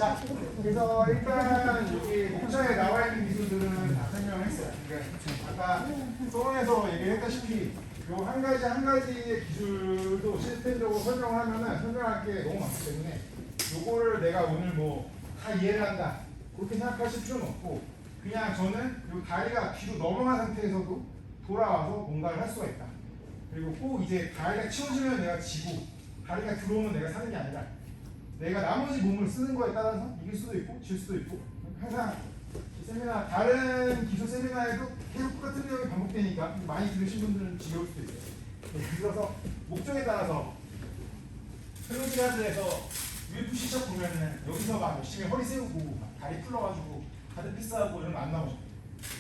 자, 그래서 일단 여기 목차에 나와 있는 기술들은 다 설명을 했어요. 그러니까 아까 소론에서 얘기했다시피 요 한 가지 한 가지의 기술도 시스템적으로 설명을 하면은 설명할 게 너무 많기 때문에 요거를 내가 오늘 뭐 다 이해를 한다 그렇게 생각하실 필요는 없고 그냥 저는 요 다리가 뒤로 넘어간 상태에서도 돌아와서 뭔가를 할 수가 있다. 그리고 꼭 이제 다리가 치워지면 내가 지고 다리가 들어오면 내가 사는 게 아니라 내가 나머지 몸을 쓰는 거에 따라서 이길 수도 있고 질 수도 있고 항상 세미나 다른 기술 세미나에도 계속 똑같은 내용이 반복되니까 많이 들으신 분들은 지겨울 수도 있어요. 그래서 목적에 따라서 클로즈가드에서 UFC 시작 보면은 여기서 막 열심히 허리 세우고 막 다리 풀러가지고 가드 패스하고 이런 거 안 나오죠.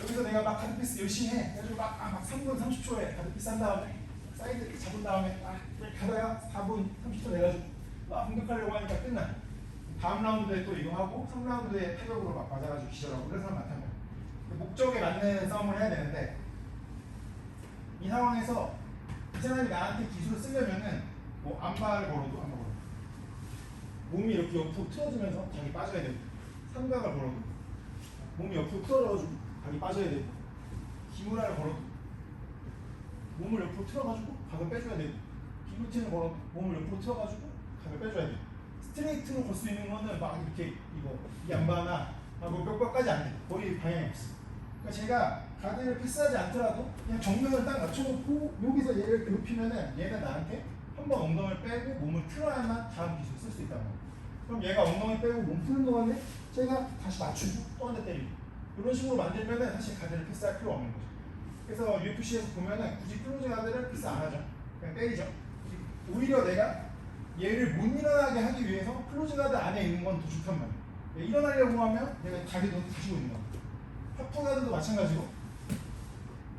여기서 내가 막 가드 패스 열심히 해. 그래가지고 막 3분 30초에 가드 패스 한 다음에 사이드 잡은 다음에 가다가 4분 30초 내가지고 막 공격하려고 하니까 끝나. 다음 라운드에 또 이거 하고 3라운드에 타격으로 막 맞아가지고 기절하고 그런 사람 많단 말이야. 목적에 맞는 싸움을 해야 되는데 이 상황에서 이 사람이 나한테 기술을 쓰려면은 뭐 안발을 걸어도 안 걸어도 몸이 이렇게 옆으로 틀어지면서 각이 빠져야 되고 삼각을 걸어도 몸이 옆으로 틀어져가지고 각이 빠져야 되고 기무라를 걸어도 몸을 옆으로 틀어가지고 각을 빼줘야 되고 기구틴을 걸어도 몸을 옆으로 틀어가지고 각을 빼줘야 돼요. 스트레이트로 걸 수 있는 거는 막 이렇게 이거 이 안바나 뭐 몇 번까지 안 돼. 거의 방향이 없어. 그러니까 제가 가드를 패스하지 않더라도 그냥 정면을 딱 맞춰놓고 여기서 얘를 괴롭히면은 얘는 나한테 한 번 엉덩이를 빼고 몸을 틀어야만 다음 기술 쓸 수 있단 말이야. 그럼 얘가 엉덩이 빼고 몸 푸는 동안에 제가 다시 맞추고 또 한 대 때리고 이런 식으로 만들면은 사실 가드를 패스할 필요 없는 거죠. 그래서 UFC에서 보면은 굳이 클로즈 가드를 패스 안 하죠. 그냥 때리죠. 오히려 내가 얘를 못 일어나게 하기 위해서 클로즈 가드 안에 있는 건 더 좋단 말이야. 일어나려고 하면 내가 다리도 가지고 있는 거야. 하프 가드도 마찬가지로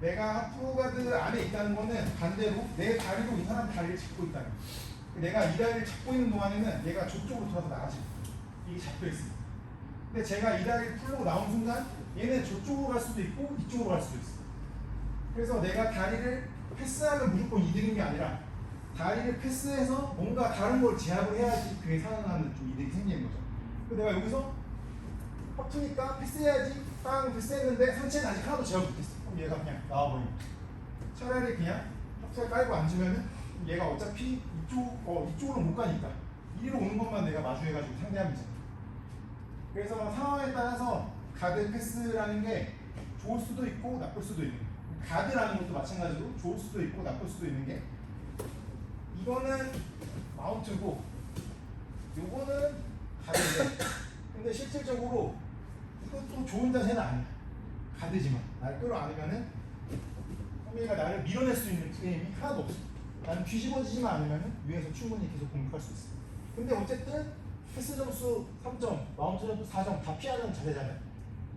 내가 하프 가드 안에 있다는 거는 반대로 내 다리로 이 사람 다리를 잡고 있다는 거야. 내가 이 다리를 잡고 있는 동안에는 얘가 저쪽으로 돌아서 나가지. 이게 잡혀 있습니다. 근데 제가 이 다리를 풀고 나온 순간 얘는 저쪽으로 갈 수도 있고 이쪽으로 갈 수도 있어. 그래서 내가 다리를 패스하면 무조건 이득인 게 아니라 다리를 패스해서 뭔가 다른 걸 제압을 해야지 그게 살아나는 좀 이득이 생기는 거죠. 내가 여기서 허프니까 패스해야지 빵 패스했는데 상체는 아직 하나도 제압 못했어. 그럼 얘가 그냥 나와버리는 거죠. 차라리 그냥 허프를 깔고 앉으면은 얘가 어차피 이쪽으로 못 가니까 이리로 오는 것만 내가 마주해가지고 상대하면 되잖아. 그래서 상황에 따라서 가드 패스라는 게 좋을 수도 있고 나쁠 수도 있는 거예요. 가드라는 것도 마찬가지로 좋을 수도 있고 나쁠 수도 있는 게 이거는 마운트고 요거는 가드인데 근데 실질적으로 이것도 좋은 자세는 아니야. 가드지만 날 끌어안으면은 선배가 나를 밀어낼 수 있는 프레임이 하나도 없어. 나는 뒤집어지지만 않으면은 위에서 충분히 계속 공격할 수 있어. 근데 어쨌든 패스 점수 3점, 마운트 점수 4점 다 피하는 자세잖아요.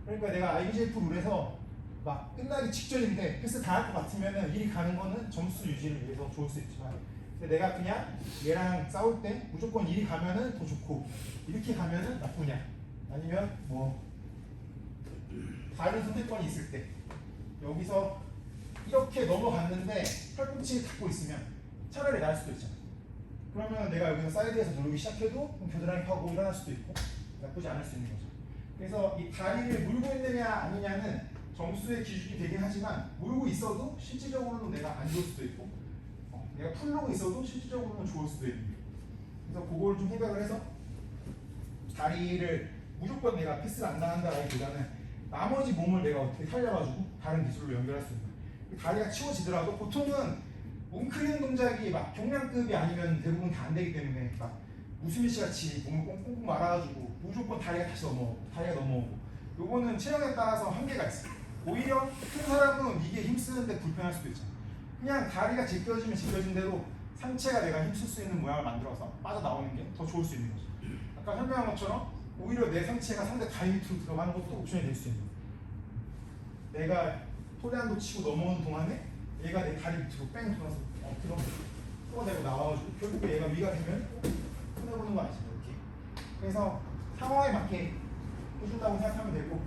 그러니까 내가 IBJF 룰에서 막 끝나기 직전인데 패스 다 할 것 같으면은 이리 가는 거는 점수 유지를 위해서 좋을 수 있지만 근데 내가 그냥 얘랑 싸울 때 무조건 이리 가면은 더 좋고 이렇게 가면은 나쁘냐 아니면 뭐 다른 선택권이 있을 때 여기서 이렇게 넘어갔는데 팔꿈치 닫고 있으면 차라리 나을 수도 있잖아. 그러면 내가 여기서 사이드에서 누르기 시작해도 겨드랑이 파고 일어날 수도 있고 나쁘지 않을 수 있는 거죠. 그래서 이 다리를 물고 있느냐 아니냐는 점수의 기준이 되긴 하지만 물고 있어도 실질적으로는 내가 안 좋을 수도 있고 내가 풀르고 있어도 실질적으로는 좋을 수도 있는 거예요. 그래서 그걸 좀 생각을 해서 다리를 무조건 내가 패스를 안 당한다라기보다는 나머지 몸을 내가 어떻게 살려가지고 다른 기술로 연결할 수 있는 거예요. 다리가 치워지더라도 보통은 웅크리는 동작이 막 경량급이 아니면 대부분 다 안 되기 때문에 막 우스미씨 같이 몸을 꽁꽁 말아가지고 무조건 다리가 다시 넘어오고 요거는 체형에 따라서 한계가 있어요. 오히려 큰 사람은 이게 힘쓰는데 불편할 수도 있잖아요. 그냥 다리가 제껴지면 제껴진 대로 상체가 내가 힘쓸 수 있는 모양을 만들어서 빠져나오는 게 더 좋을 수 있는 거죠. 아까 설명한 것처럼 오히려 내 상체가 상대 다리 밑으로 들어가는 것도 옵션이 될 수 있는 거예요. 내가 토레한도 치고 넘어오는 동안에 얘가 내 다리 밑으로 뺑 돌아서 끌어내고 나와가지고 결국에 얘가 위가 되면 꺼내보는 거 아니죠 이렇게. 그래서 상황에 맞게 해준다고 생각하면 되고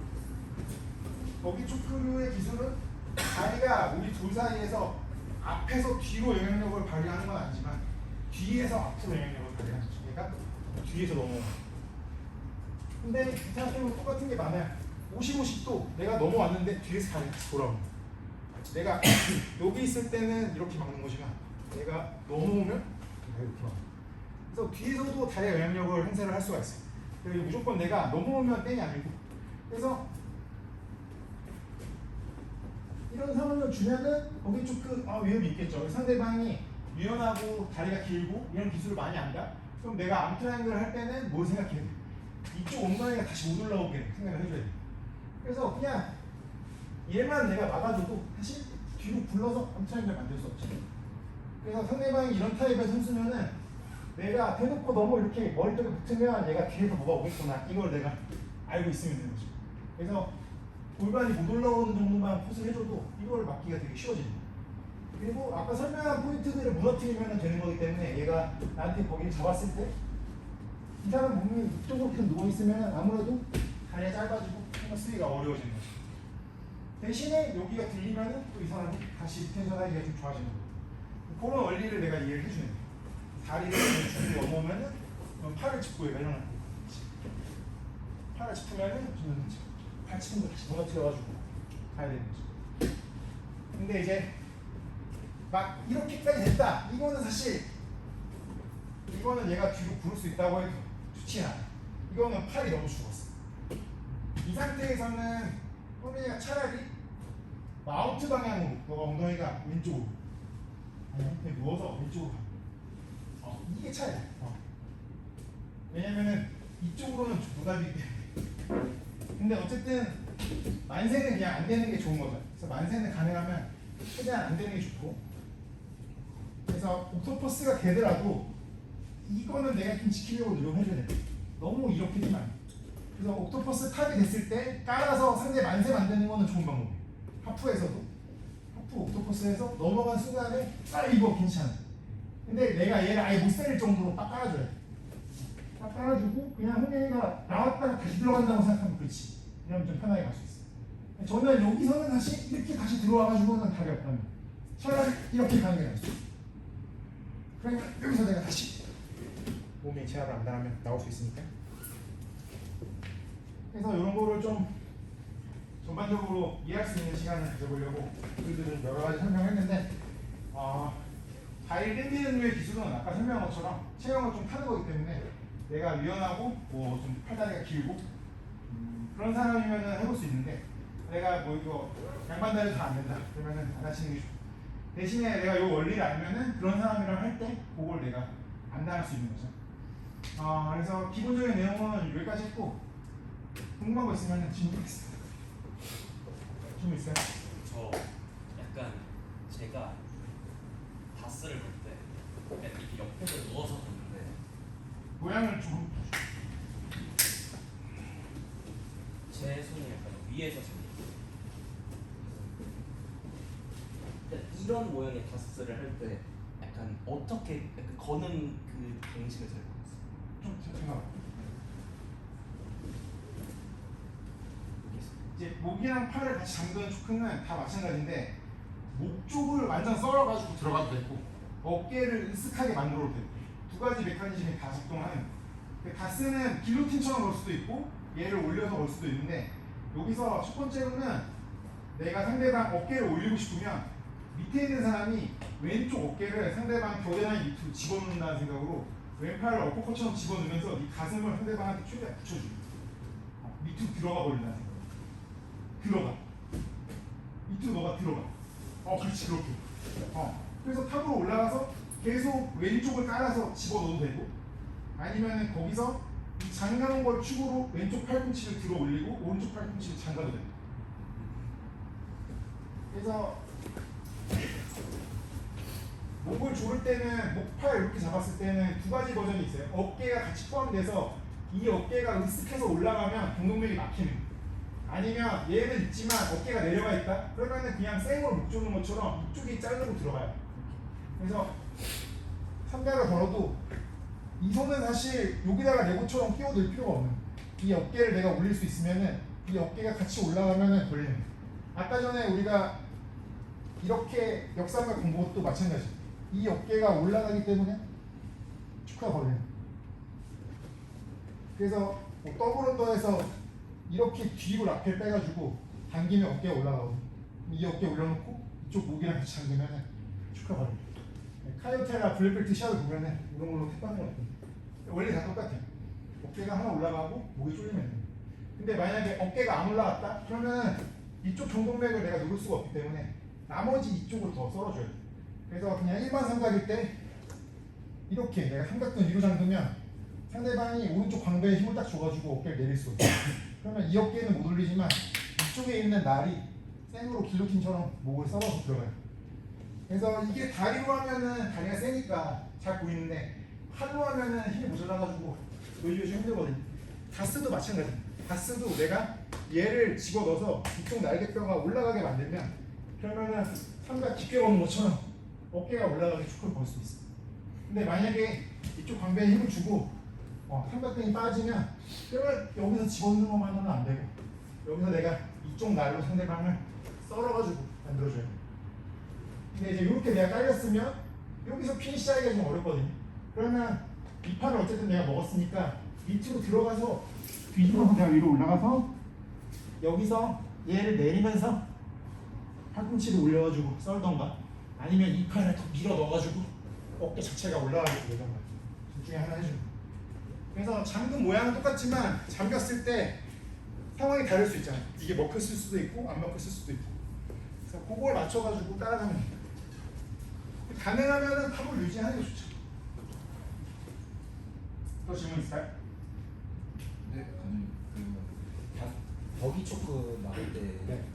거기 초크류의 기술은 다리가 우리 둘 사이에서 앞에서 뒤로 영향력을 발휘하는 건 아니지만 뒤에서 앞으로 영향력을 발휘하는 거죠. 얘가 뒤에서 넘어오는 근데 생각해보면 똑같은 게 많아요. 50, 50도 내가 넘어왔는데 뒤에서 다리가 다시 돌아오는 거야. 내가 여기 있을 때는 이렇게 막는 거지만 내가 넘어오면 내가 이렇게 막는 거야. 그래서 뒤에서도 다리의 영향력을 행사를 할 수가 있어요. 그리고 무조건 내가 넘어오면 땡이 아니고, 그래서 이런 상황을 주면은 거기 조금 위험이 있겠죠. 상대방이 유연하고 다리가 길고 이런 기술을 많이 안다? 그럼 내가 암트라이앵글을 할 때는 뭘 생각해야 돼? 이쪽 엉덩이가 다시 못 올라오게 생각을 해줘야 돼. 그래서 그냥 얘만 내가 막아줘도 사실 뒤로 불러서 암트라이앵글 만들 수 없지. 그래서 상대방이 이런 타입의 선수면은 내가 대놓고 너무 이렇게 머리 쪽에 붙으면 얘가 뒤에서 뭐가 오겠구나, 이걸 내가 알고 있으면 되는 거죠. 그래서 골반이 못 올라오는 정도만 컷을 해줘도 이걸 막기가 되게 쉬워집니다. 그리고 아까 설명한 포인트들을 무너뜨리면 되는 거기 때문에 얘가 나한테 거기를 잡았을 때 이 사람 몸이 이쪽으로 계속 누워있으면 아무래도 다리가 짧아지고 뭔가 쓰기가 어려워지는 거죠. 대신에 여기가 들리면 또 이 사람이 다시 리텐션 하기가 좀 좋아지는 거예요. 그런 원리를 내가 이해를 해주는 거예요. 다리를 줄이 넘어오면은 팔을 짚고 얘가 일어나는 거예요. 팔을 짚으면은 팔 짚은 거 다시 무너뜨려가지고 가야 되는 거죠. 근데 이제 막 이렇게까지 됐다. 이거는 사실 이거는 얘가 뒤로 구를 수 있다고 해도 좋지 않아. 이거는 팔이 너무 죽었어. 이 상태에서는 호민이가 차라리 마운트 방향으로 너가 엉덩이가 왼쪽으로 아니 누워서 왼쪽으로 가. 이게 차이야. 왜냐면은 이쪽으로는 부담이기 때문에. 근데 어쨌든 만세는 그냥 안 되는 게 좋은 거죠. 그래서 만세는 가능하면 최대한 안 되는 게 좋고. 그래서 옥토퍼스가 되더라도 이거는 내가 좀 지키려고 노력해줘야 돼. 너무 이렇게 되면 안 돼. 그래서 옥토퍼스 탑이 됐을 때 깔아서 상대 만세 만드는 거는 좋은 방법이에요. 하프에서도 하프 옥토퍼스에서 넘어간 순간에 이거 괜찮아. 근데 내가 얘를 아예 못 때릴 정도로 딱 깔아줘야 돼. 딱 깔아주고 그냥 홍영이가 나왔다가 다시 들어간다고 생각하면 그렇지. 그러면 좀 편하게 갈 수 있어. 저는 여기서는 다시 이렇게 다시 들어와가지고는 답이 없다면 차라리 이렇게 가는 게 나을 수 있어. 그러니까 여기서 내가 다시 몸이 제압을 안 당하면 나올 수 있으니까. 그래서 이런 거를 좀 전반적으로 이해할 수 있는 시간을 가져보려고 글들을 여러 가지 설명했는데, 다리 당기는 류의 기술은 아까 설명한 것처럼 체형을 좀 타는 거기 때문에 내가 유연하고 뭐 좀 팔다리가 길고 그런 사람이면은 해볼 수 있는데, 내가 뭐 이거 양반다리 잘 안 된다 그러면은 안 하시는 게 좋고, 대신에 내가 이 원리를 알면은 그런 사람이랑 할 때 그걸 내가 안 당할 수 있는 거죠. 그래서 기본적인 내용은 여기까지 했고, 궁금한 거 있으면 질문 있습니다. 질문 있어요? 저 약간 제가 바스를 볼 때 약간 이렇게 옆에서 누워서 보는데 모양을 좀 제 손이 약간 위에서 잡고 이런 모양의 바스를 할 때 약간 어떻게 약간 거는 그 방식을 잘 모르겠어요. 좀 잠깐만. 이제 목이랑 팔을 같이 잠그는 초크는 다 마찬가지인데, 목 쪽을 완전 썰어가지고 들어가도 되고 어깨를 으쓱하게 만들어도 되고 두 가지 메커니즘이 다 작동하는. 가스는 길로틴처럼 걸 수도 있고 얘를 올려서 걸 수도 있는데, 여기서 첫 번째로는 내가 상대방 어깨를 올리고 싶으면 밑에 있는 사람이 왼쪽 어깨를 상대방 겨드랑이 밑으로 집어넣는다는 생각으로 왼팔을 어퍼컷처럼 집어넣으면서 네 가슴을 상대방한테 최대한 붙여줘. 밑으로 들어가 버린다는 생각. 들어가. 밑으로 너가 들어가. 그렇지, 그렇게. 그래서 탑으로 올라가서 계속 왼쪽을 깔아서 집어넣어도 되고, 아니면은 거기서 이 잠가놓은 걸 축으로 왼쪽 팔꿈치를 들어 올리고 오른쪽 팔꿈치를 잠가도 됩니다. 그래서 목을 조를 때는 목팔 이렇게 잡았을 때는 두 가지 버전이 있어요. 어깨가 같이 포함돼서 이 어깨가 으쓱해서 올라가면 동동맥이 막히는 거예요. 아니면 얘는 있지만 어깨가 내려가 있다? 그러면은 그냥 생으로 목 조는 것처럼 이쪽이 자르고 들어가요. 그래서 삼각을 걸어도 이 손은 사실 여기다가 레고처럼 끼워들 필요가 없는 거예요. 이 어깨를 내가 올릴 수 있으면은 이 어깨가 같이 올라가면은 걸리는 거예요. 아까 전에 우리가 이렇게 역삼각 건 것도 마찬가지예요. 이 어깨가 올라가기 때문에 축구가 걸리는 거예요. 그래서 뭐 더블 언더에서 이렇게 뒤로 라펠 빼가지고 당기면 어깨가 올라가거든요. 이 어깨 올려놓고 이쪽 목이랑 같이 당기면은 축하 발입니다. 카요테나 블랙벨트 시합을 보면은 이런 걸로 택하는 거 같거든요. 원래 다 똑같아요. 어깨가 하나 올라가고 목이 쫄리면 돼요. 근데 만약에 어깨가 안 올라갔다? 그러면 이쪽 정동맥을 내가 누를 수가 없기 때문에 나머지 이쪽을 더 썰어줘야 돼요. 그래서 그냥 일반 삼각일 때 이렇게 내가 삼각근 위로 잠그면 상대방이 오른쪽 광배에 힘을 딱 줘가지고 어깨를 내릴 수 있어요. 그러면 이 어깨는 못 올리지만 이쪽에 있는 날이 생으로 길로틴처럼 목을 썰어서 들어가요. 그래서 이게 다리로 하면은 다리가 세니까 잘 보이는데 팔로 하면은 힘이 모자라가지고 요즘 힘들거든요. 다스도 마찬가지입니다. 다스도 내가 얘를 집어넣어서 이쪽 날개뼈가 올라가게 만들면 그러면은 삼각 깊게 거는 것처럼 어깨가 올라가게 축을 걸 수 있어요. 근데 만약에 이쪽 광배에 힘을 주고 삼각근이 빠지면 그러면 여기서 집어넣는 것만으로는 안 되고 여기서 내가 이쪽 날로 상대방을 썰어가지고 만들어줘야 돼요. 근데 이제 이렇게 내가 깔렸으면 여기서 피니시 하기가 좀 어렵거든요. 그러면 이 팔을 어쨌든 내가 먹었으니까 밑으로 들어가서 뒤집어서 내가 위로 올라가서 여기서 얘를 내리면서 팔꿈치를 올려가지고 썰던가 아니면 이 팔을 더 밀어 넣어가지고 어깨 자체가 올라가게 되던가 둘 중에 하나 해주는 거예요. 그래서 잠근 모양은 똑같지만 잠겼을 때 상황이 다를 수 있잖아요. 이게 먹혔을 수도 있고 안 먹혔을 수도 있고 그래서 그걸 맞춰가지고 따라가면 돼요. 가능하면은 탑을 유지하는 게 좋죠. 또 질문 있을까요? 네, 아니 버기 초크 나올 때 네.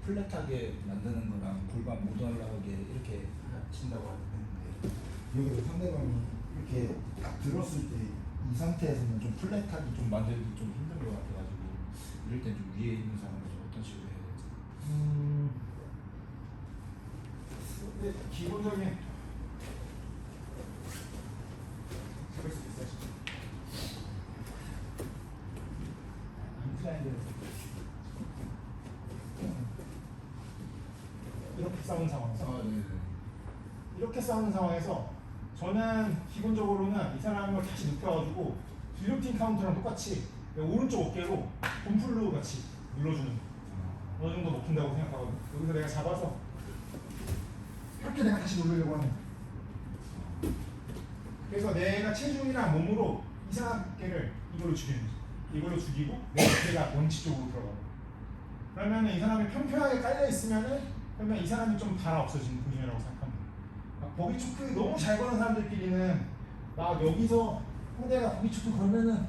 플랫하게 만드는 거랑 골반 못 올라가게 이렇게 친다고 하는데 여기서 상대방이 이렇게 딱 들었을 때 이 상태에서는 좀 플랫하게 좀 만들기 좀 힘든 것 같아가지고 이럴 땐 좀 위에 있는 사람은 좀 어떤 식으로 해야 될지. 근데 기본적인 그럴 수 있어요. 이렇게 싸우는 상황에서 아, 네. 이렇게 싸우는 상황에서 저는 기본적으로는 이 사람을 다시 눕혀가지고 딜로틴 카운트랑 똑같이 오른쪽 어깨로 봄플루 같이 눌러주는 거. 어느 정도 먹힌다고 생각하거든요. 여기서 내가 잡아서 이렇게 내가 다시 누르려고 하는 거예요. 그래서 내가 체중이랑 몸으로 이 사람 어깨를 이걸로 죽이는 거죠. 이걸로 죽이고 내 어깨가 원치 쪽으로 들어가요. 그러면 이 사람이 평평하게 깔려 있으면은 그러면 이 사람이 좀 달아 없어지는 포지션이라고 생각합니다. 버기 초크 너무 잘 거는 사람들끼리는 막 여기서 상대가 버기 초크 걸면은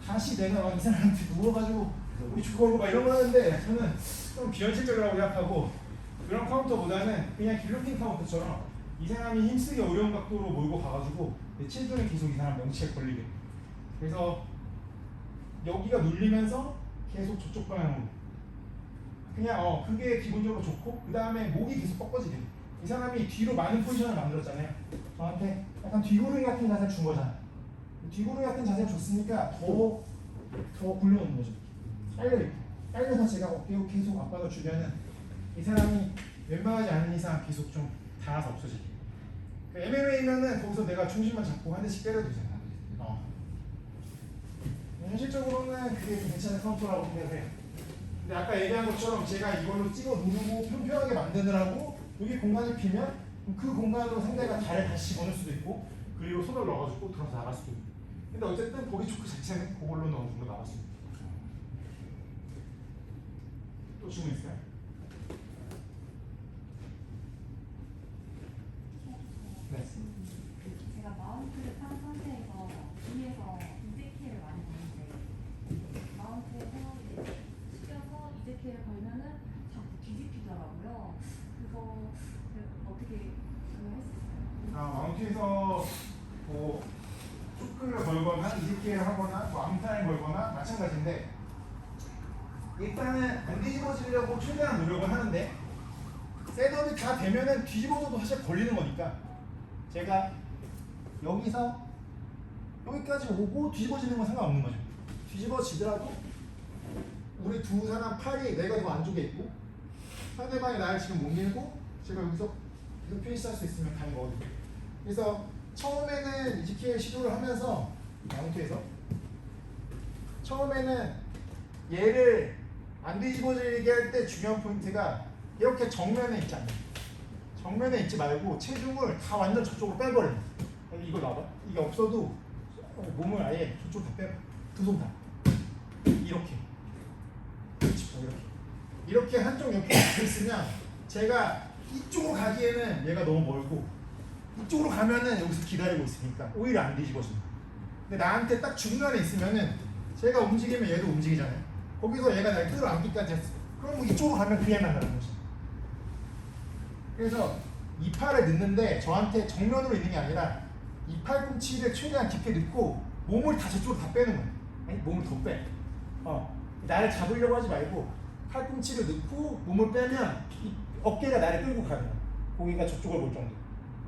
다시 내가 막 이 사람한테 누워가지고 버기 초크 걸고 막 이런 거 하는데 저는 좀 비현실적이라고 생각하고 그런 카운터보다는 그냥 길로틴 카운터처럼 이 사람이 힘쓰기 어려운 각도로 몰고 가가지고 내 체중이 계속 이 사람 명치에 걸리게. 그래서 여기가 눌리면서 계속 저쪽 방향으로 그냥 그게 기본적으로 좋고 그 다음에 목이 계속 꺾어지게. 이 사람이 뒤로 많은 포지션을 만들었잖아요. 저한테 약간 뒤구르기 같은 자세를 준 거잖아. 뒤구르기 같은 자세를 줬으니까 더 굴려놓는 거죠. 깔려서 제가 어깨로 계속 압박을 주면은 이 사람이 왼발하지 않는 이상 계속 좀 닿아서 없어지게. MMA면은 거기서 내가 중심만 잡고 한 대씩 때려도 되잖아. 현실적으로는 그게 좀 괜찮은 카운터라고 생각해요. 근데 아까 얘기한 것처럼 제가 이걸로 찍어 누르고 평평하게 만드느라고 여기 공간이 비면 그 공간으로 상대가 다리를 다시 집어넣을 수도 있고 그리고 손을 넣어가지고 들어서 나갈 수도 있고. 근데 어쨌든 버기 초크 자체는 그걸로 어느 정도 나갈 수 있고. 또 질문 있어요? 네. 제가 마운트를 탄 상태에서 뒤에서 이제키를 많이 보는데 마운트에서 이제 숙여서 이제키를 걸면은 자꾸 뒤집히더라고요. 그거 어떻게 했었어요? 마운트에서 뭐 초크를 걸거나 이직기를 하거나 뭐 암타를 걸거나 마찬가지인데 일단은 안 뒤집어지려고 최대한 노력을 하는데 셋업이 다 되면은 뒤집어져도 사실 걸리는 거니까 제가 여기서 여기까지 오고 뒤집어지는 건 상관없는 거죠. 뒤집어지더라도 우리 두 사람 팔이 내가 더 안쪽에 있고 상대방이 나를 지금 못 밀고 제가 여기서 계속 피니시할 수 있으면 가는 거거든요. 그래서 처음에는 이지키엘 시도를 하면서 마운트에서 처음에는 얘를 안 뒤집어지게 할 때 중요한 포인트가 이렇게 정면에 있지 않아요. 정면에 있지 말고 체중을 다 완전 저쪽으로 빼버려요. 이거 놔봐. 이게 없어도 몸을 아예 저쪽 다 빼봐. 두 손 다. 이렇게. 그렇지, 이렇게 한쪽 옆에 붙어 있으면 제가 이쪽으로 가기에는 얘가 너무 멀고 이쪽으로 가면은 여기서 기다리고 있으니까 오히려 안 뒤집어진다. 근데 나한테 딱 중간에 있으면은 제가 움직이면 얘도 움직이잖아요. 거기서 얘가 날 끌어안기까지 했어. 그럼 뭐 이쪽으로 가면 그냥 나가는 거지. 그래서 이 팔을 넣는데 저한테 정면으로 있는 게 아니라 이 팔꿈치를 최대한 깊게 넣고 몸을 다 저쪽으로 다 빼는 거야. 아니, 몸을 더 빼. 나를 잡으려고 하지 말고 팔꿈치를 넣고 몸을 빼면 이 어깨가 나를 끌고 가는 거야. 고개가 저쪽을 볼 정도.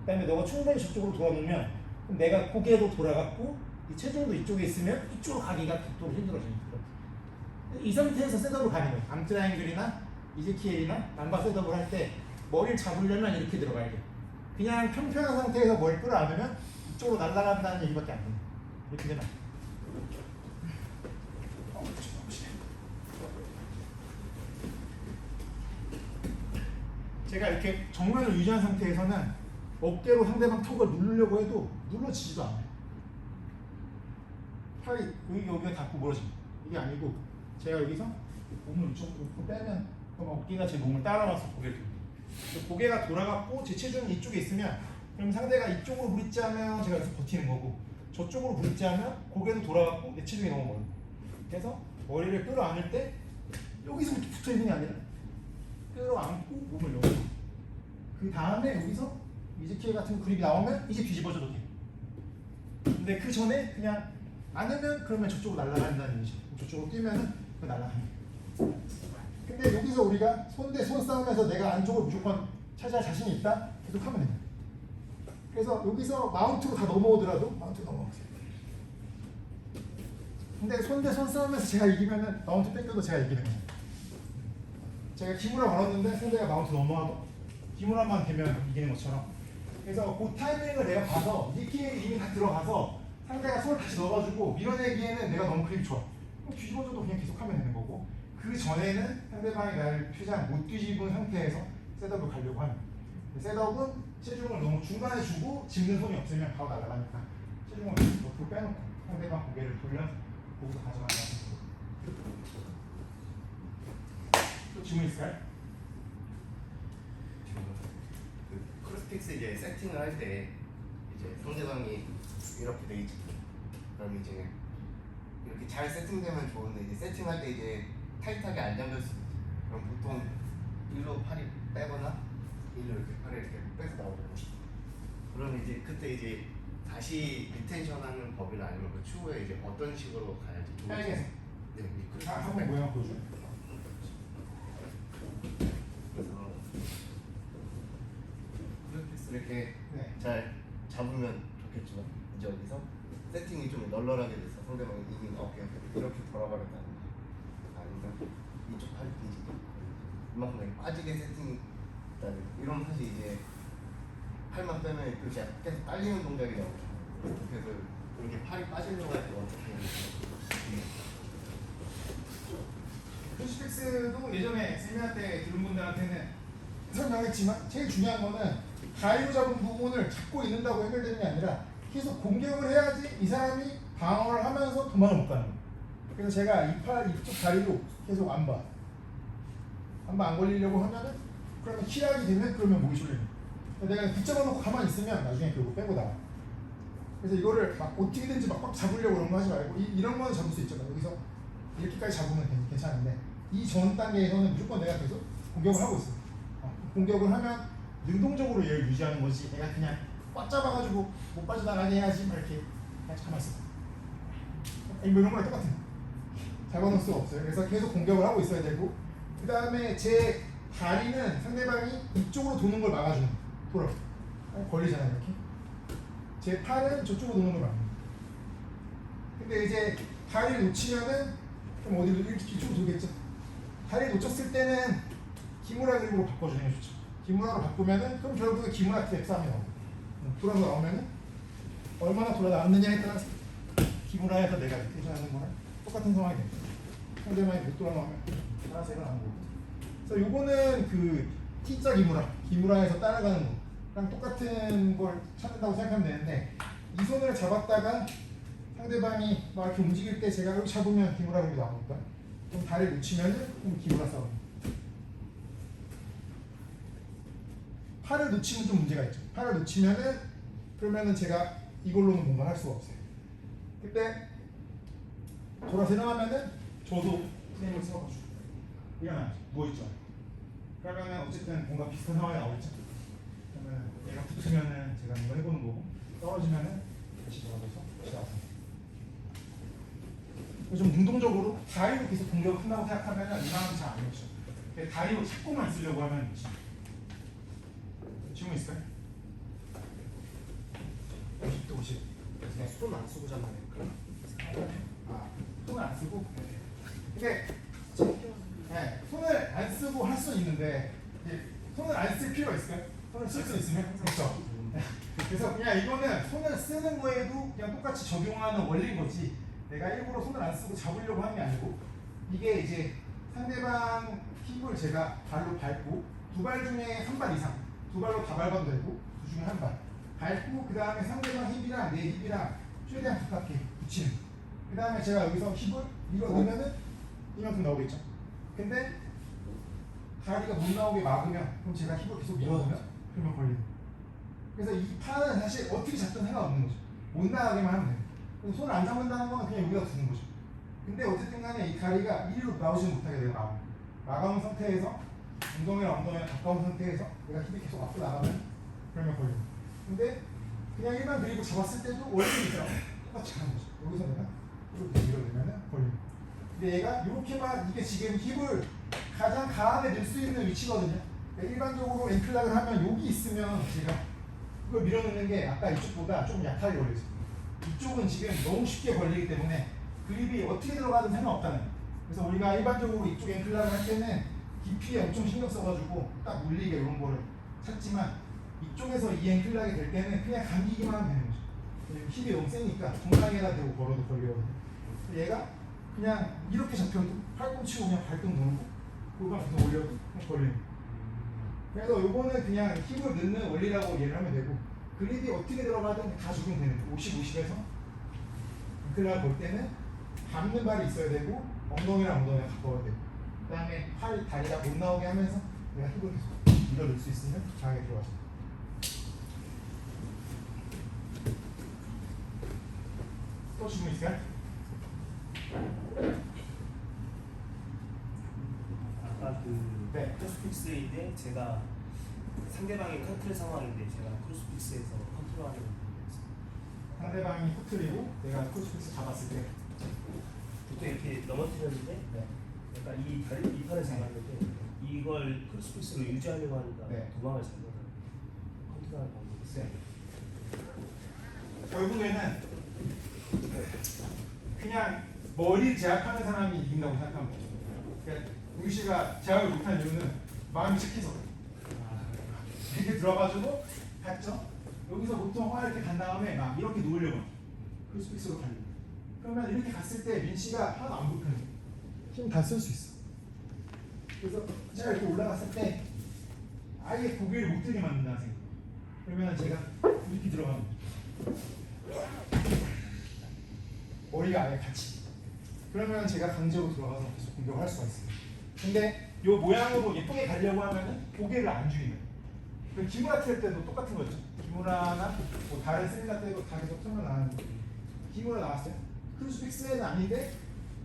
그다음에 너가 충분히 저쪽으로 돌아놓으면 그럼 내가 고개도 돌아갔고 이 체중도 이쪽에 있으면 이쪽으로 가기가 극도로 힘들어지니까. 이 상태에서 셋업을 가는 거예요. 암트라이앵글이나 이즈키엘이나 남바 셋업을 할 때 머리를 잡으려면 이렇게 들어가야 돼요. 그냥 평평한 상태에서 머리를 끌어안으면 이쪽으로 날아간다는 얘기밖에 안 돼요. 이렇게 되면 제가 이렇게 정면을 유지한 상태에서는 어깨로 상대방 턱을 누르려고 해도 눌러지지도 않아요. 팔이 여기가 닿고 멀어집니다. 이게 아니고 제가 여기서 몸을 이쪽으로 빼면 그럼 어깨가 제 몸을 따라와서 고개를 돌립니다. 고개가 돌아갔고 제 체중이 이쪽에 있으면 그럼 상대가 이쪽으로 부딪자면 제가 여기서 버티는 거고 저쪽으로 부딪자면 고개도 돌아갔고 내 체중이 너무 멀고 그래서 머리를 끌어안을 때 여기서 붙어 있는 게 아니라 끌어안고 몸을 열고 그 다음에 여기서 이즈키엘 같은 그립이 나오면 이제 뒤집어져도 돼. 근데 그 전에 그냥 안으면 그러면 저쪽으로 날아간다는 얘기죠. 저쪽으로 뛰면은 그 날아가는 거예요. 근데 여기서 우리가 손 대 손 싸움에서 내가 안쪽을 무조건 차지할 자신이 있다? 계속 하면 됩니다. 그래서 여기서 마운트로 다 넘어오더라도 마운트로 넘어가세요. 근데 손 대 손 싸움에서 제가 이기면은 마운트 뺏겨도 제가 이기는 거예요. 제가 기무라 걸었는데 상대가 마운트 넘어가도 기무라만 되면 이기는 것처럼. 그래서 그 타이밍을 내가 봐서 이렇게 이미 다 들어가서 상대가 손을 다시 넣어가지고 밀어내기에는 내가 너무 그립이 좋아. 그럼 뒤집어져도 그냥 계속 하면 되는 거고 그 전에는 상대방이 나를 최대한 못 뒤집은 상태에서 셋업을 가려고 하는 거예요. 셋업은 체중을 너무 중간에 주고 짚는 손이 없으면 바로 날아가니까 체중을 옆으로 빼놓고 상대방 고개를 돌려서 거기서 가져가는 거예요. 또 질문 있을까요? 그 크로스픽스 이제 세팅을 할 때 이제 상대방이 이렇게 돼 있죠. 그럼 이제 이렇게 잘 세팅되면 좋은데 이제 세팅할 때 이제 타이트하게 안 잠겼을 때 그럼 보통 일로 팔이 빼거나 일로 이렇게 팔을 이렇게 빼서 나오잖아요. 그럼 이제 그때 이제 다시 리텐션하는 법이나 아니면 그 추후에 이제 어떤 식으로 가야지 좋을지. 빨개서. 네, 그렇게 한번 모양 보여줘요. 그래서 크로스픽스 이렇게 네. 잘 잡으면 좋겠지만 이제 여기서 세팅이 좀 널널하게 돼서 상대방이 이긴 어깨가 이렇게 돌아가겠다는 거 아니면 이쪽 팔이 뒤지게 이만큼 빠지게 세팅이 이러면 사실 이제 팔만 빼면 또 이제 계속 딸리는 동작이 나오죠. 그래서 이렇게 팔이 빠지려고 할 때 어떻게 해야 되지? 크루시픽스도 예전에 세미나 때 들은 분들한테는 설명했지만 제일 중요한 거는 가위로 잡은 부분을 잡고 있는다고 해결되는 게 아니라 계속 공격을 해야지 이 사람이 방어를 하면서 도망을 못 가는 거예요. 그래서 제가 이쪽 다리로 계속 안 봐. 한 번 안 걸리려고 하면은 그러면 킬하게 되면 그러면 목이 졸리는 거예요. 내가 붙잡아 놓고 가만히 있으면 나중에 결국 빼고 나와. 그래서 이거를 막 어떻게든지 막 잡으려고 이런 거 하지 말고 이런 거는 잡을 수 있잖아. 여기서 이렇게까지 잡으면 괜찮은데 이 전 단계에서는 무조건 내가 계속 공격을 하고 있어. 공격을 하면 능동적으로 얘를 유지하는 거지. 내가 그냥 꽉 잡아가지고 못 빠져나가게 해야지 막 이렇게 그냥 가만 있어. 뭐 이런 거랑 똑같은 거. 잡아놓을 수가 없어요. 그래서 계속 공격을 하고 있어야 되고 그 다음에 제 다리는 상대방이 이쪽으로 도는 걸 막아주는 거예요. 돌아. 걸리잖아요 이렇게. 제 팔은 저쪽으로 도는 걸 막는 거예요. 근데 이제 다리를 놓치면은 좀 어디로 이쪽으로 돌겠죠. 다리를 놓쳤을 때는 기무라 그립으로 바꿔주는 게 좋죠. 기무라로 바꾸면은 그럼 결국에 기무라 트랩 싸움이 나오고 돌아서 나오면은 얼마나 돌아 나왔느냐에 따라서 기무라에서 내가 리텐션하는 거랑 똑같은 상황이 됩니다. 상대방이 못 돌아나오면 알아서 일어나는 거고. 그래서 요거는 그 T자 기무라에서 따라가는 거랑 똑같은 걸 찾는다고 생각하면 되는데, 이 손을 잡았다가 상대방이 막 이렇게 움직일 때 제가 여기 잡으면 기무라 그룹이 나오니까, 좀 다리를 놓치면은 그럼 기무라 싸움. 팔을 놓치면 좀 문제가 있죠. 팔을 놓치면은 그러면은 제가 이걸로는 뭔가 할 수가 없어요. 그때 돌아서 일어나면은 저도 프레임을 세워가지고 일어나죠. 누워있죠. 그러면은 어쨌든 뭔가 비슷한 상황이 나오겠죠. 그러면 얘가 붙으면은 제가 이거 해보는 거고, 떨어지면은 다시 돌아서서 시작합니다. 좀 능동적으로 다리로 계속 공격을 한다고 생각하면은 이만하면 잘안 되죠. 다리로 잡고만 있으려고 하면 되죠. 질문 있을까요? 50도 50. 그냥 손안 쓰고 잡나요? 아, 손을 안 쓰고? 근데 네, 손을 안 쓰고 할 수는 있는데, 손을 안 쓸 필요가 있을까요? 손을 쓸 수 있으면? 그렇죠. 그래서 그냥 이거는 손을 쓰는 거에도 그냥 똑같이 적용하는 원리인 거지, 내가 일부러 손을 안 쓰고 잡으려고 하는 게 아니고, 이게 이제 상대방 힙을 제가 발로 밟고, 두 발 중에 한 발 이상, 두 발로 다 밟아도 되고, 두 중에 한 발 밟고, 그 다음에 상대방 힙이랑 내 힙이랑 최대한 가깝게 붙이는, 그 다음에 제가 여기서 힙을 밀어넣으면은 이만큼 나오겠죠. 근데 다리가 못 나오게 막으면, 그럼 제가 힙을 계속 밀어넣으면 그러면 걸리는 거예요. 그래서 이 판은 사실 어떻게 잡든 상관없는 거죠. 못 나가게만 하면 돼요. 그래서 손을 안 잡는다는 건 그냥 여기다 두는 거죠. 근데 어쨌든 간에 이 다리가 이리로 나오지 못하게 내가 나가는 상태에서, 엉덩이랑 가까운 상태에서 내가 힙이 계속 앞으로 나가면 그러면 걸리는 거예요. 근데 그냥 일반 그립을 잡았을 때도 원리는 있잖아. 똑같이 하는 거죠. 여기서 내가 이렇게 밀어내면 걸리는 거예요. 근데 얘가 이렇게만, 이게 지금 힙을 가장 강하게 늘 수 있는 위치거든요. 그러니까 일반적으로 앵클락을 하면 여기 있으면 제가 이걸 밀어넣는 게 아까 이쪽보다 좀 약하게 걸리죠. 이쪽은 지금 너무 쉽게 걸리기 때문에 그립이 어떻게 들어가든 상관없다는 거예요. 그래서 우리가 일반적으로 이쪽 앵클락을 할 때는 깊이에 엄청 신경 써가지고 딱 물리게 이런 거를 찾지만, 이쪽에서 이 앵클락이 될 때는 그냥 감기기만 하면 되는 거죠. 힙이 너무 세니까 정상에다 대고 걸어도 걸리거든요. 얘가 그냥 이렇게 잡혀도 팔꿈치로 그냥 발등 누르고 골반 계속 올려도 그냥 걸리는 거예요. 그래서 요거는 그냥 힙을 넣는 원리라고 이해를 하면 되고, 그립이 어떻게 들어가든 다 적용되는 거예요. 50, 50에서 앵클락을 볼 때는 밟는 발이 있어야 되고, 엉덩이랑 엉덩이가 가까워야 되고, 그 다음에 다리가 못 나오게 하면서 내가 힙을 계속 밀어넣을 수 있으면 강하게 들어가죠. 또 질문 있을까요? 아까 그 네. 크로스픽스인데 제가 상대방이 컨트롤 상황인데 제가 크로스픽스에서 컨트롤하는 상대방이 터트리고 내가 크로스픽스 잡았을 때, 보통 이렇게 넘어뜨렸는데 네. 약간 이 다리 이 팔을 잡았는데 이걸 크로스픽스로 유지하려고 하니까 네. 도망을 잘못 컨트롤하는 방법이 있어요. 결국에는 그냥 머리 제압하는 사람이 이긴다고 생각하면 돼요. 그러니까 우리 씨가 제압을 못한 이유는 마음이 착해서 그래요. 이렇게 들어가지고 갔죠? 여기서 보통 이렇게 간 다음에 막 이렇게 놓으려고 해요. 크로스픽스로 가려고. 그러면 이렇게 갔을 때 민 씨가 하나도 안 불편해요. 힘 다 쓸 수 있어. 그래서 제가 이렇게 올라갔을 때 아예 고개를 못 들게 만든다는 생각. 그러면 제가 이렇게 들어가는 거죠. 머리가 아예 같이. 그러면 제가 강제로 들어가서 계속 공격을 할 수가 있어요. 근데 이 모양으로 예쁘게 가려고 하면은 고개를 안 죽이는. 그 기무라 트랩 때도 똑같은 거죠. 기무라나 뭐 다른 스릴라 때도 다 계속 설명 나왔는데, 기무라 나왔어요. 크루스픽스에는 아닌데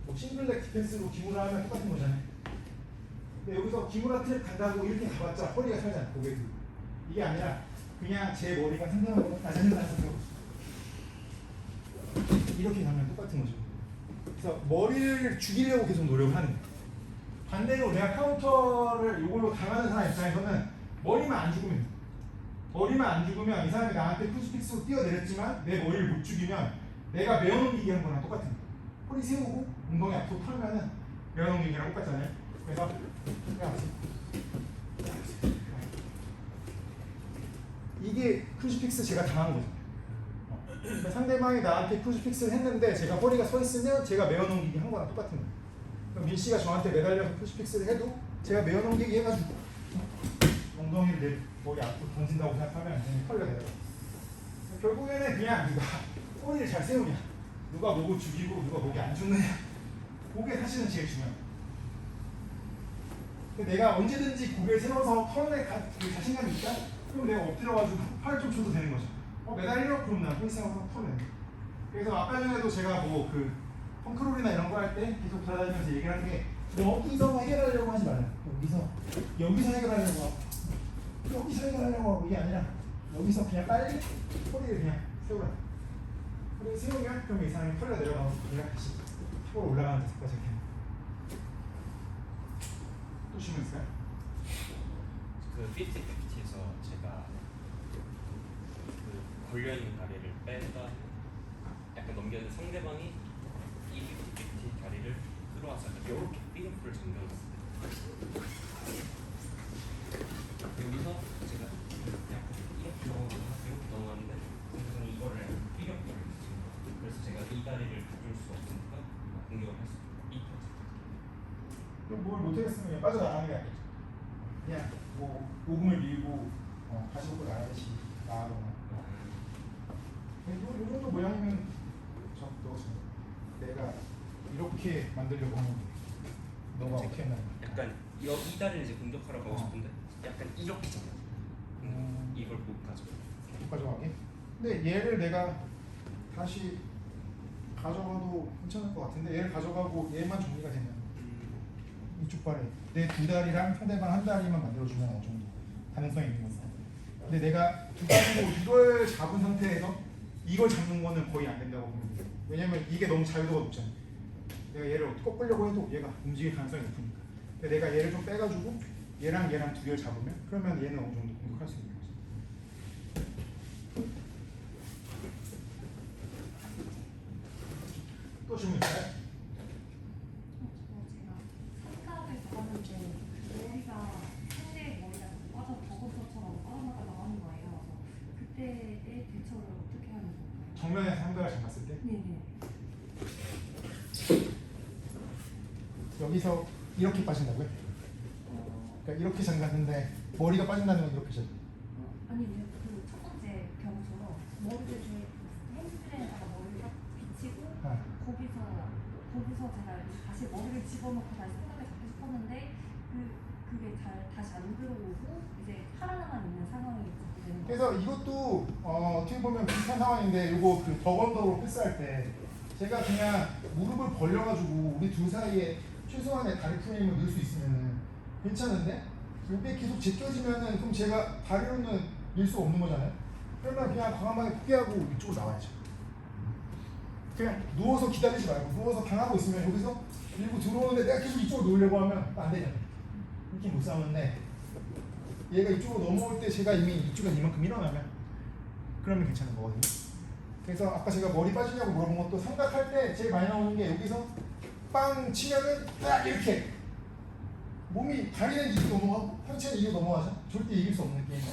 뭐 싱글렉 디펜스로 기무라 하면 똑같은 거잖아요. 근데 여기서 기무라 트랩 간다고 이렇게 가봤자 허리가 살잖아요. 고개 들고. 이게 아니라 그냥 제 머리가 상상하고 낮아진다는 이렇게 가면 똑같은 거죠. 그래서 머리를 죽이려고 계속 노력을 하는 거예요. 반대로 내가 카운터를 이걸로 당하는 사람 입장에서는 머리만 안 죽으면 돼요. 머리만 안 죽으면 이 사람이 나한테 크루스픽스로 뛰어내렸지만 내 머리를 못 죽이면 내가 메어넘기기 한 거랑 똑같은 거예요. 허리 세우고 엉덩이 앞으로 털면은 메어넘기기랑 똑같잖아요. 그래서 그냥 이게 크루스픽스 제가 당한 거죠. 그러니까 상대방이 나한테 푸시픽스를 했는데 제가 허리가 서 있으면 제가 메어 넘기기 한 거랑 똑같은 거예요. 그럼 민 씨가 저한테 매달려서 푸시픽스를 해도 제가 메어 넘기기 해가지고 엉덩이를 내 머리 앞으로 던진다고 생각하면 그냥 털려 내려가. 결국에는 그냥 누가 꼬리를 잘 세우냐, 누가 목을 죽이고 누가 목이 안 죽느냐, 그게 사실은 제일 중요해요. 근데 내가 언제든지 고개를 세워서 털어낼 그 자신감이 있다? 그럼 내가 엎드려가지고 팔을 좀 줘도 되는 거죠. 매달려? 그럼 난 홀 세워서 털어내. 그래서 아까 전에도 제가 뭐 그 펑크롤이나 이런 거 할 때 계속 돌아다니면서 얘기를 하는 게 여기서 해결하려고 하지 말아요. 여기서 해결하려고 하고 여기서 해결하려고 하고 이게 아니라 여기서 그냥 빨리 허리를 그냥 세우라. 허리를 세우면 그럼 이 사람이 털려 내려가면서 그냥 다시 턱으로 올라가는 데까지 이렇게. 또 질문 있을까요? 그 50-50에서 제가 그 걸려있는 다리를 빼다 약간 넘겼는데 상대방이 이 50-50 다리를 끌어와서 약간 이렇게 삐옆을 잠겨놨어요. 여기서 제가 약간 이렇게 넘어갔는데 상대방이 이거를 약간 삐옆을 잠겨놨어요. 그래서 제가 이 다리를 가줄 수 없으니까 공격을 할 수 있어요. 그럼 뭘 못하겠으면 그냥 빠져나가는 게 아니죠. 그냥 뭐 오금을 밀고 다시 먹고 나가듯이 나가거나. 이 정도 모양이면 내가 이렇게 만들려고 하는 거. 너가 어떻게 했나? 약간 이 다리를 이제 공격하라고 하고 싶은데 약간 이렇게 잡아. 이걸 못 가져. 못 가져가게? 근데 얘를 내가 다시 가져가도 괜찮을 것 같은데 얘를 가져가고 얘만 정리가 되면 이쪽 발에 내 두 다리랑 상대방 한 다리만 만들어주면 어느 정도 가능성이 있는 거죠. 근데 내가 두 다리로 이걸 잡은 상태에서 이걸 잡는 거는 거의 안 된다고 보면 돼요. 왜냐면 이게 너무 자유도가 높잖아요. 내가 얘를 꺾으려고 해도 얘가 움직일 가능성이 높으니까. 근데 내가 얘를 좀 빼가지고 얘랑 두 개를 잡으면 그러면 얘는 어느 정도 공격할 수 있는 거죠. 또 질문 있어요? 제가 삼각을 잡았는데 머리가 상대의 머리가 빠져 버거서처럼 빠져나가 나가는 거예요. 그래서 그때의 대처를 어떻게 하는 건가요? 정면에서 상대를 잡았을 때 네네. 여기서 이렇게 빠진다고요? 그러니까 이렇게 잠갔는데 머리가 빠진다는 건 이렇게 죠. 아니 그 첫 번째 경우처럼 머리를 이렇게 핸드프레에다가 머리를 딱 비치고 거기서 제가 다시 머리를 집어넣고 다시 생각을 잡고 싶었는데 그게 다시 안 들어오고 이제 살아나만 있는 상황이 자꾸 되는 거예요. 그래서 이것도 어떻게 보면 비슷한 상황인데 이거 그 덕언더로 패스할 때 제가 그냥 무릎을 벌려가지고 우리 둘 사이에 최소한의 다리 프레임을 넣을 수 있으면은 괜찮은데 이게 계속 제껴지면은 그럼 제가 다리로는 밀 수 없는 거잖아요. 그러면 그냥 과감하게 포기하고 이쪽으로 나와야죠. 그냥 누워서 기다리지 말고 누워서 당하고 있으면 여기서 밀고 들어오는데 내가 계속 이쪽으로 놓으려고 하면 안 되잖아요. 이렇게 못 싸우는데 얘가 이쪽으로 넘어올 때 제가 이미 이쪽에 이만큼 일어나면 그러면 괜찮은 거거든요. 그래서 아까 제가 머리 빠지냐고 물어본 것도 삼각할 때 제일 많이 나오는 게 여기서 빵 치면은 딱 이렇게 몸이 다리는 이리로 넘어가고 상체는 이리로 넘어가죠. 절대 이길 수 없는 게임은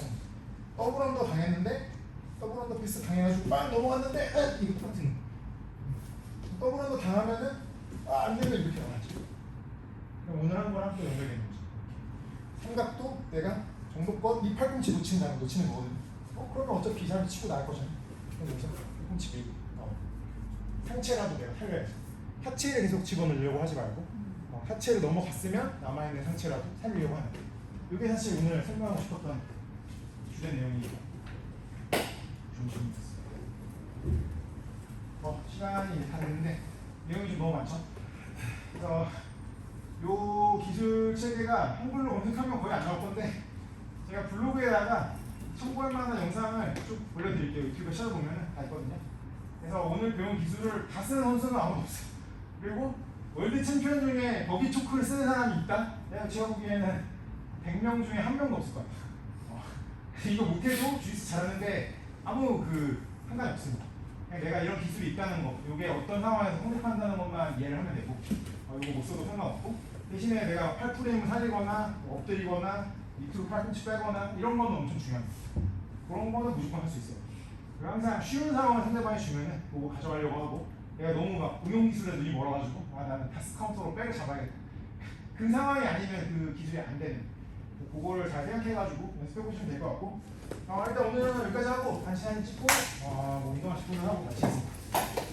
더블언더 당했는데 더블언더 패스 당해가지고 빵 넘어갔는데 이거 똑같은 더블언더 당하면은 안 되면 이렇게 나가죠. 그럼 오늘 한 거랑 또 연결되는 거죠. 삼각도 내가 정도껏 이 팔꿈치 놓치는 거거든요. 그러면 어차피 이 사람이 치고 나갈 거잖아요. 그럼 여기서 팔꿈치 밀고 상체라도 내가 살려야지. 하체를 계속 집어넣으려고 하지 말고 하체를 넘어갔으면 남아있는 상체라도 살리려고 하는 거예요. 이게 사실 오늘 설명하고 싶었던 주된 내용이니까 좀 재밌었어요. 시간이 다 됐는데 내용이 좀 너무 많죠? 그래서 요 기술 체계가 한글로 검색하면 거의 안 나올 건데 제가 블로그에다가 참고할 만한 영상을 쭉 올려드릴게요. 유튜브에 찾아보면 다 있거든요. 그래서 오늘 배운 기술을 다 쓰는 선수는 아무도 없어요. 그리고 월드 챔피언 중에 버기 초크를 쓰는 사람이 있다? 제가 보기에는 100명 중에 1명도 없을 거예요. 이거 못해도 주짓수 잘하는데 아무 상관이 없습니다. 그냥 내가 이런 기술이 있다는 거, 이게 어떤 상황에서 공격한다는 것만 이해를 하면 되고 이거 못 써도 상관없고 대신에 내가 팔 프레임을 살리거나 엎드리거나 밑으로 팔꿈치 빼거나 이런 거는 엄청 중요합니다. 그런 거는 무조건 할 수 있어요. 그리고 항상 쉬운 상황을 상대방이 주면은 그거 가져가려고 하고 내가 너무 막 응용 기술에 눈이 멀어가지고 나는 다스 카운터로 백을 잡아야겠다. 그 상황이 아니면 그 기술이 안 되는. 그거를 잘 생각해가지고 연습해 보시면 될 것 같고. 일단 오늘은 여기까지 하고 단시 사진 찍고 뭐 이동한 10분을 하고 마치겠습니다.